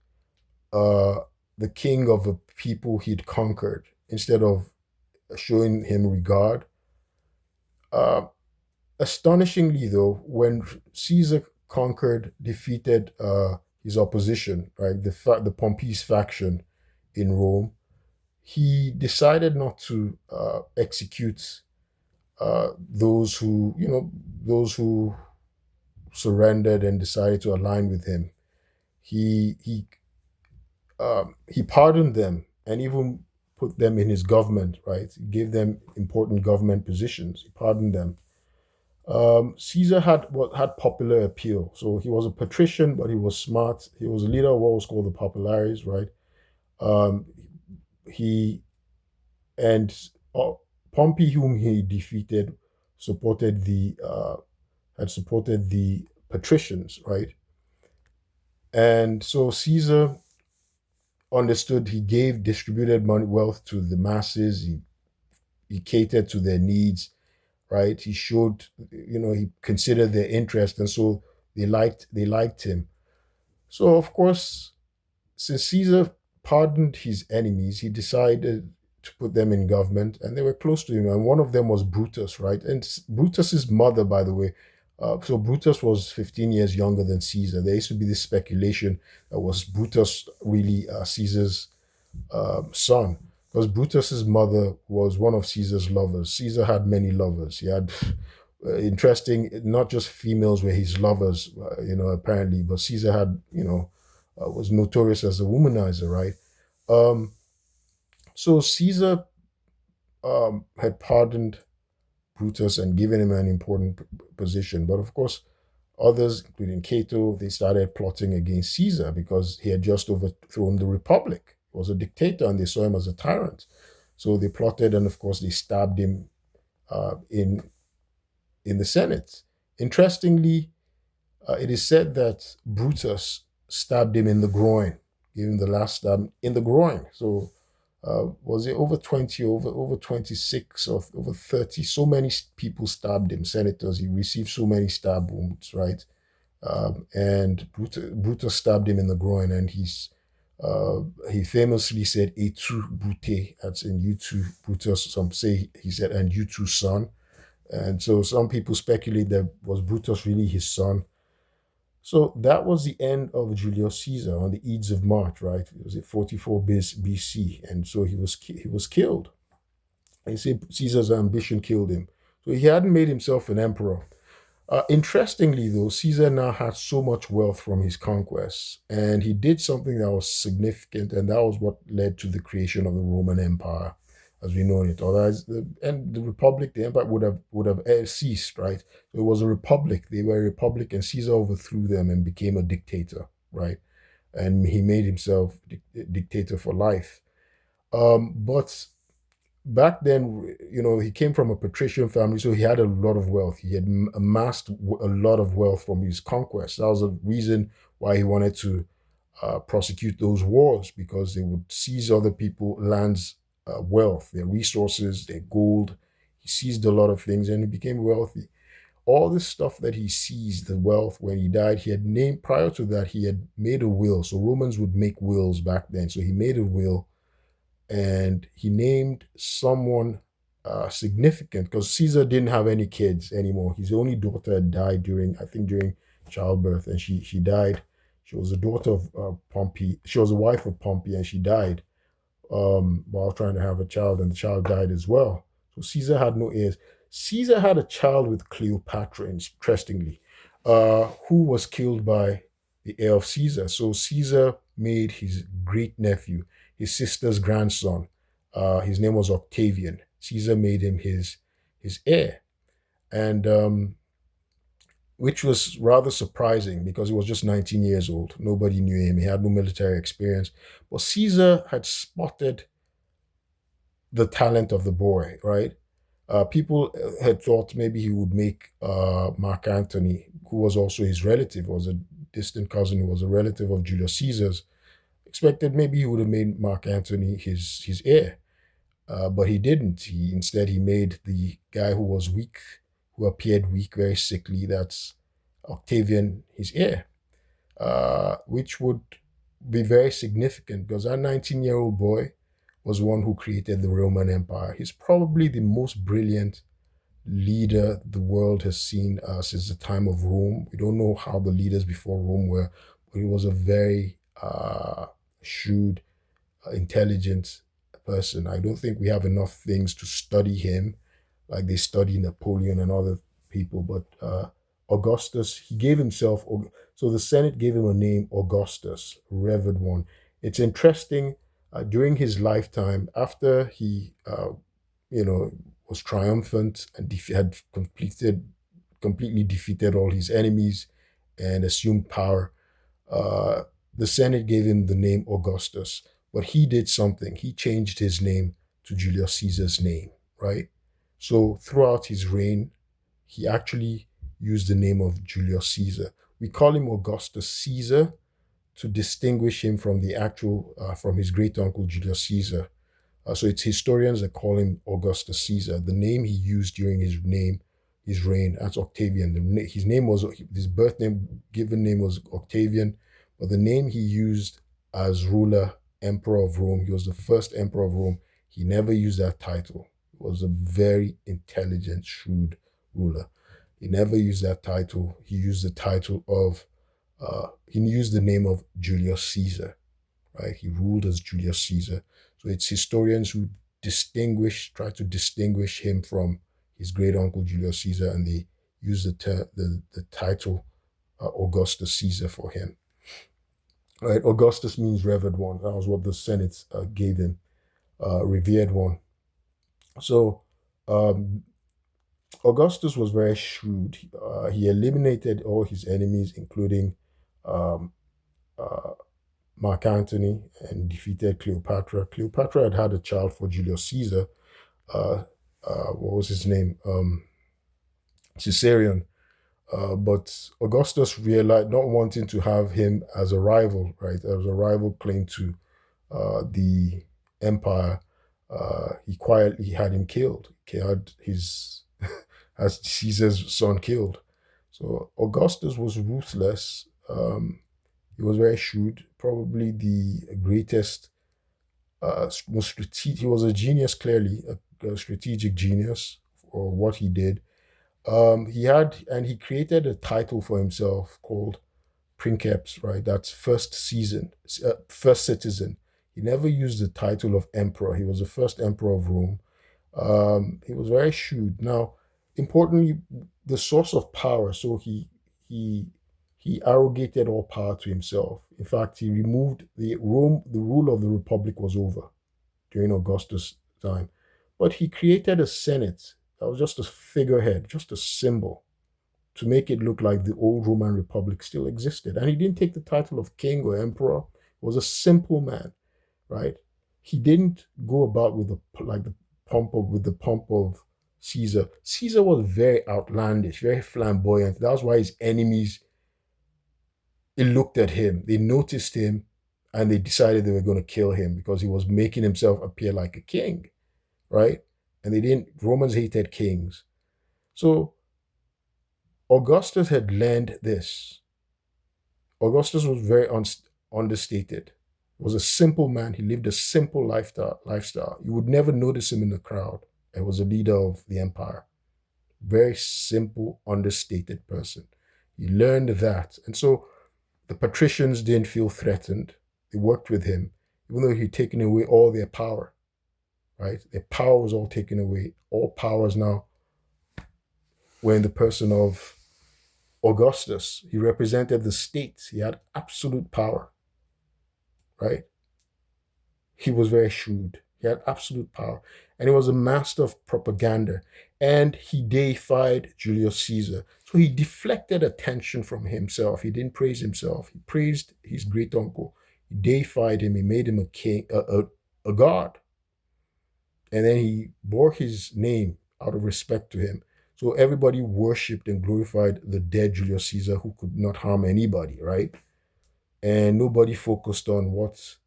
uh, the king of the people he'd conquered instead of showing him regard. Uh, Astonishingly, though, when Caesar defeated his opposition, right, the Pompey's faction in Rome, he decided not to execute those who surrendered and decided to align with him. He pardoned them and even put them in his government. Right, he gave them important government positions. He pardoned them. Caesar had popular appeal. So he was a patrician, but he was smart. He was a leader of what was called the populares, right? Um, he and Pompey, whom he defeated, supported the had supported the patricians, right? And so Caesar understood. He distributed money, wealth to the masses. He catered to their needs, right? He showed, he considered their interest, and so they liked him. So of course, since Caesar pardoned his enemies, he decided to put them in government, and they were close to him. And one of them was Brutus, right? And Brutus's mother, by the way, so Brutus was 15 years younger than Caesar. There used to be this speculation that was Brutus really Caesar's son, because Brutus's mother was one of Caesar's lovers. Caesar had many lovers. He had interesting, not just females were his lovers, apparently, but Caesar had, was notorious as a womanizer, right? Um, so Caesar had pardoned Brutus and given him an important position, but of course, others, including Cato, they started plotting against Caesar because he had just overthrown the Republic. He was a dictator, and they saw him as a tyrant. So they plotted, and of course, they stabbed him in the Senate. Interestingly, it is said that Brutus stabbed him in the groin, gave him the last stab in the groin. So was it over 20, over 26, or over 30? So many people stabbed him, senators. He received so many stab wounds, right? And Brutus stabbed him in the groin, and he famously said, "Et tu, Brute," that's in "you too, Brutus." Some say he said, "and you too, son." And so some people speculate that was Brutus really his son. So that was the end of Julius Caesar on the Ides of March, right? It was at 44 BC, and so he was killed. They say Caesar's ambition killed him. So he hadn't made himself an emperor. Interestingly, though, Caesar now had so much wealth from his conquests, and he did something that was significant, and that was what led to the creation of the Roman Empire, as we know it. Otherwise, the Republic, the Empire would have ceased, right? So it was a republic. They were a republic, and Caesar overthrew them and became a dictator, right? And he made himself dictator for life. But back then, he came from a patrician family, so he had a lot of wealth. He had amassed a lot of wealth from his conquests. That was a reason why he wanted to prosecute those wars, because they would seize other people lands, wealth, their resources, their gold. He seized a lot of things and he became wealthy. All this stuff that he seized, the wealth, when he died, he had named, prior to that, he had made a will. So Romans would make wills back then. So he made a will and he named someone significant, because Caesar didn't have any kids anymore. His only daughter had died during, I think, during childbirth, and she died. She was a daughter of Pompey. She was a wife of Pompey, and she died while trying to have a child, and the child died as well. So Caesar had no heirs. Caesar had a child with Cleopatra, interestingly, who was killed by the heir of Caesar. So Caesar made his great nephew, his sister's grandson. His name was Octavian. Caesar made him his heir, and which was rather surprising because he was just 19 years old. Nobody knew him. He had no military experience, but Caesar had spotted the talent of the boy. Right? People had thought maybe he would make Mark Antony, who was also his relative, was a distant cousin, who was a relative of Julius Caesar's. Expected maybe he would have made Mark Antony his heir, but he didn't. He made the guy who was weak, who appeared weak, very sickly. That's Octavian, his heir, which would be very significant because that 19-year-old boy was one who created the Roman Empire. He's probably the most brilliant leader the world has seen since the time of Rome. We don't know how the leaders before Rome were, but he was a very shrewd, intelligent person. I don't think we have enough things to study him like they study Napoleon and other people. But Augustus, he gave himself, so the Senate gave him a name, Augustus, revered one. It's interesting, during his lifetime, after he, was triumphant and had completely defeated all his enemies and assumed power, the Senate gave him the name Augustus, but he did something. He changed his name to Julius Caesar's name, right? So throughout his reign, he actually used the name of Julius Caesar. We call him Augustus Caesar to distinguish him from from his great uncle Julius Caesar. So it's historians that call him Augustus Caesar. The name he used during his reign, that's Octavian. His birth name, given name was Octavian, but the name he used as ruler, emperor of Rome, he was the first emperor of Rome. He never used that title. He was a very intelligent, shrewd ruler. He never used that title. He used the title of, he used the name of Julius Caesar, right? He ruled as Julius Caesar. So it's historians who try to distinguish him from his great uncle Julius Caesar, and they use the title Augustus Caesar for him. Right? Augustus means revered one. That was what the Senate gave him, revered one. So Augustus was very shrewd. He eliminated all his enemies, including Mark Antony, and defeated Cleopatra. Cleopatra had a child for Julius Caesar. What was his name? Caesarion. But Augustus realized, not wanting to have him as a rival, right, as a rival claim to the empire, he quietly had him killed. He had as Caesar's son killed. So Augustus was ruthless. He was very shrewd, probably the greatest, most strategic. He was a genius, clearly, a strategic genius for what he did. He created a title for himself called Princeps, right? That's first citizen. He never used the title of emperor. He was the first emperor of Rome. He was very shrewd. Now, importantly, the source of power. So he arrogated all power to himself. In fact, he removed the rule of the republic was over during Augustus' time. But he created a senate that was just a figurehead, just a symbol, to make it look like the old Roman Republic still existed. And he didn't take the title of king or emperor. He was a simple man, right? He didn't go about with the pomp of Caesar. Caesar was very outlandish, very flamboyant. That's why his enemies They looked at him, they noticed him, and they decided they were going to kill him because he was making himself appear like a king, right? And they didn't, Romans hated kings. So Augustus had learned this. Augustus was very understated. He was a simple man. He lived a simple lifestyle. You would never notice him in the crowd. He was a leader of the empire. Very simple, understated person. He learned that. And so the patricians didn't feel threatened. They worked with him, even though he'd taken away all their power, right? Their power was all taken away. All powers now were in the person of Augustus. He represented the state. He had absolute power, right? He was very shrewd. He had absolute power. And he was a master of propaganda. And he deified Julius Caesar. So he deflected attention from himself. He didn't praise himself. He praised his great uncle. He deified him. He made him a king, a god. And then he bore his name out of respect to him. So everybody worshipped and glorified the dead Julius Caesar who could not harm anybody, right? And nobody focused on what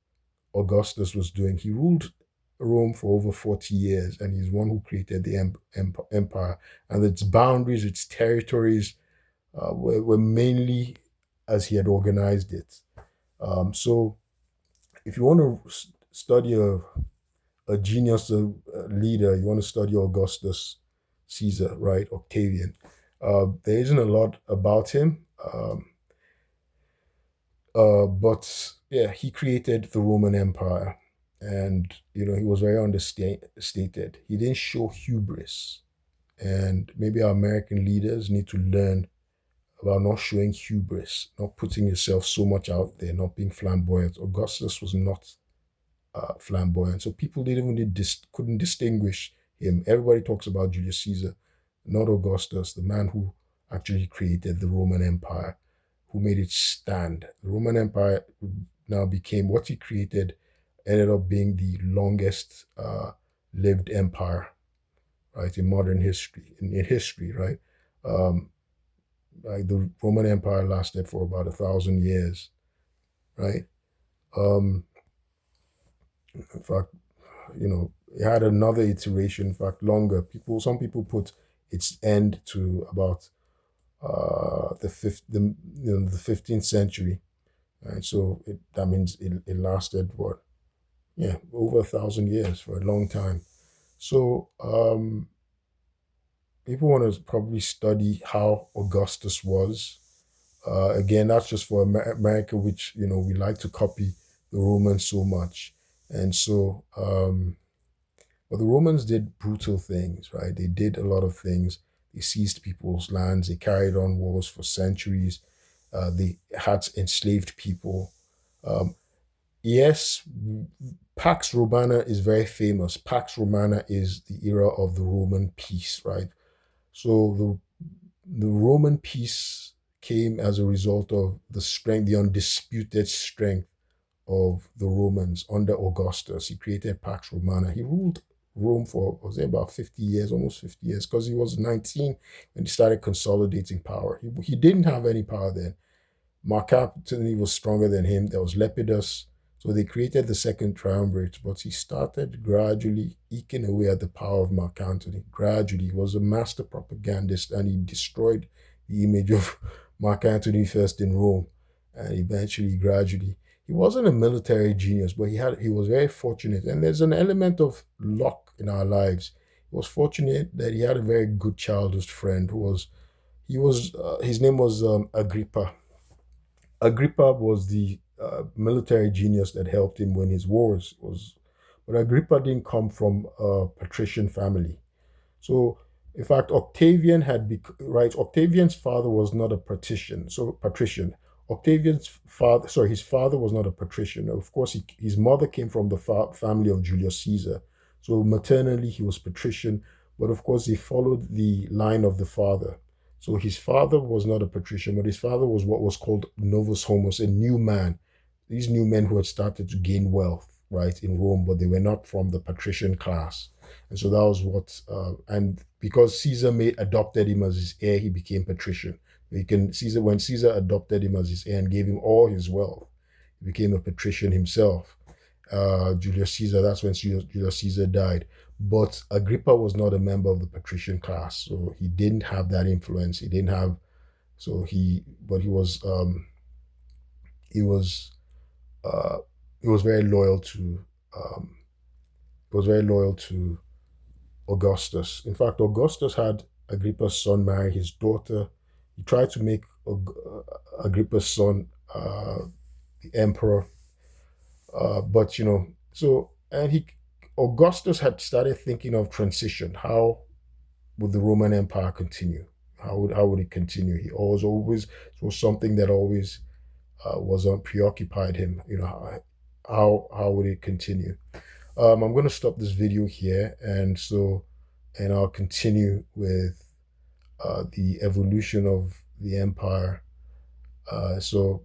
Augustus was doing. He ruled Rome for over 40 years, and he's one who created the empire. And its boundaries, its territories were mainly as he had organized it. So, if you want to study a genius, a leader, you want to study Augustus Caesar, right? Octavian. There isn't a lot about him. But yeah, he created the Roman Empire, and he was very understated. He didn't show hubris, and maybe our American leaders need to learn about not showing hubris, not putting yourself so much out there, not being flamboyant. Augustus was not flamboyant, so people didn't even couldn't distinguish him. Everybody talks about Julius Caesar, not Augustus, the man who actually created the Roman Empire, who made it stand. The Roman Empire now became what he created, ended up being the longest lived empire, right, in modern history, in history, right? Um, like the Roman Empire lasted for about 1,000 years, right? Um, in fact, it had another iteration, in fact, longer. Some people put its end to about the 15th century. Right? So that means it lasted what? Yeah, over 1,000 years, for a long time. So people want to probably study how Augustus was. Again, that's just for America, which we like to copy the Romans so much, and so. But the Romans did brutal things, right? They did a lot of things. They seized people's lands. They carried on wars for centuries. They had enslaved people. Um, yes, Pax Romana is very famous. Pax Romana is the era of the Roman peace, right? So the Roman peace came as a result of the strength, the undisputed strength of the Romans under Augustus. He created Pax Romana. He ruled Rome for, was it about 50 years, almost 50 years, because he was 19 when he started consolidating power. He didn't have any power then. Mark Antony was stronger than him. There was Lepidus. So they created the Second Triumvirate, but he started gradually eking away at the power of Mark Antony. Gradually, he was a master propagandist, and he destroyed the image of Mark Antony first in Rome, and eventually, gradually, he wasn't a military genius, but he was very fortunate. And there's an element of luck in our lives. He was fortunate that he had a very good childhood friend who was his name was Agrippa. Agrippa was the military genius that helped him win his wars. But Agrippa didn't come from a patrician family. So, in fact, Octavian right. Octavian's father was not a patrician. So patrician. Octavian's father, sorry, his father was not a patrician. Of course, his mother came from the family of Julius Caesar. So maternally, he was patrician. But of course, he followed the line of the father. So his father was not a patrician, but his father was what was called novus homos, a new man. These new men who had started to gain wealth, right, in Rome, but they were not from the patrician class. And so that was and because Caesar adopted him as his heir, he became patrician. Caesar, when Caesar adopted him as his heir and gave him all his wealth, he became a patrician himself. Julius Caesar, that's when Julius Caesar died. But Agrippa was not a member of the patrician class, so he didn't have that influence. He didn't have, so but he was, uh, he was very loyal to, um, he was very loyal to Augustus. In fact, Augustus had Agrippa's son marry his daughter. He tried to make Agrippa's son the emperor, but and Augustus had started thinking of transition. How would the Roman Empire continue? How would it continue? He always it was something that always was preoccupied him. How would it continue? I'm going to stop this video here, and I'll continue with the evolution of the empire. So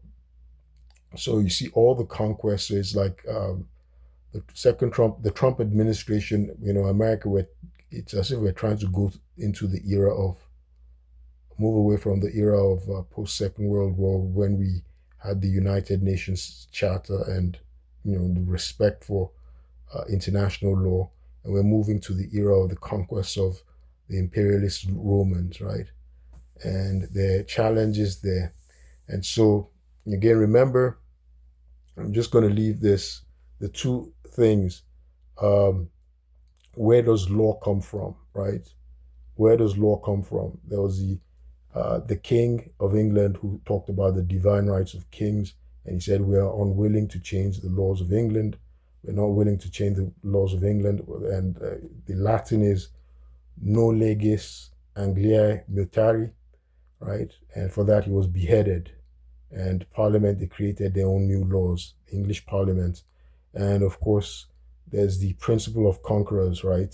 you see all the conquests. So it's like the Trump administration. America. It's as if we're trying to go into the era of move away from the era of post Second World War, when we had the United Nations Charter and the respect for international law, and we're moving to the era of the conquest of the imperialist Romans, right? And the challenges there. And so again, remember, I'm just going to leave the two things. Where does law come from, right? Where does law come from? There was the King of England who talked about the divine rights of kings, and he said, we are unwilling to change the laws of England. We're not willing to change the laws of England. And the Latin is no legis Angliae mutari, right? And for that, he was beheaded. And Parliament, they created their own new laws, English Parliament. And of course, there's the principle of conquerors, right?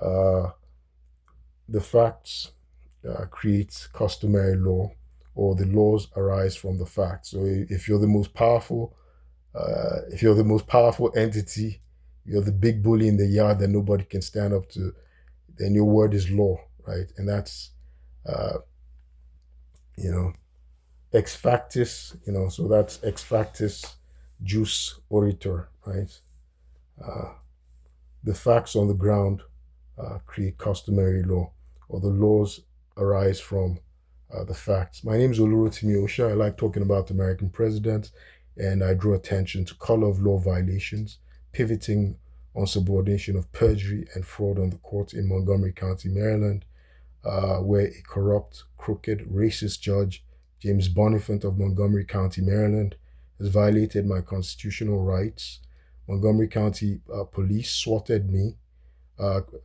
The facts create customary law, or the laws arise from the facts. So if you're the most powerful, entity, you're the big bully in the yard that nobody can stand up to, then your word is law, right? And that's, ex factis, so that's ex factis jus oritur, right? The facts on the ground create customary law, or the laws arise from the facts. My name is Olurotimi Osha. I like talking about American presidents, and I draw attention to color of law violations, pivoting on subordination of perjury and fraud on the court in Montgomery County, Maryland, where a corrupt, crooked, racist judge, James Bonifant of Montgomery County, Maryland, has violated my constitutional rights. Montgomery County police swatted me,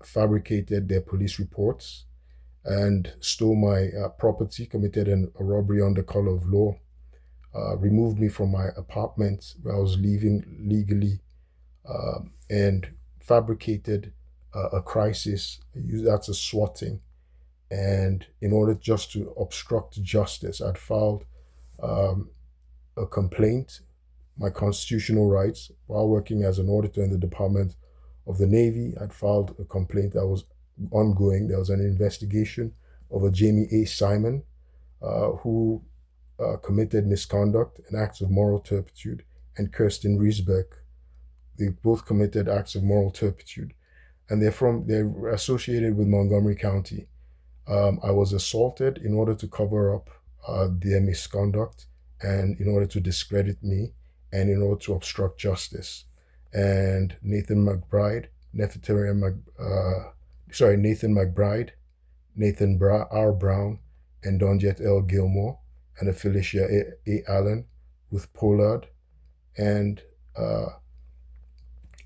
fabricated their police reports, and stole my property, committed a robbery under color of law, removed me from my apartment where I was living legally, and fabricated a crisis. That's a swatting. And in order just to obstruct justice, I'd filed a complaint, my constitutional rights, while working as an auditor in the Department of the Navy. I'd filed a complaint that was ongoing. There was an investigation of a Jamie A. Simon who committed misconduct and acts of moral turpitude, and Kirsten Riesbeck. They both committed acts of moral turpitude, and they're associated with Montgomery County. I was assaulted in order to cover up their misconduct, and in order to discredit me, and in order to obstruct justice. And Nathan McBride, Nathan R. Brown, and Donjet L. Gilmore, and Felicia A. Allen, with Pollard, and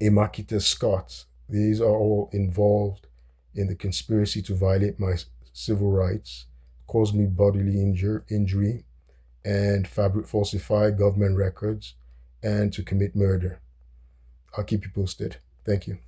Emakita Scott. These are all involved in the conspiracy to violate my civil rights, cause me bodily injury, and falsify government records, and to commit murder. I'll keep you posted. Thank you.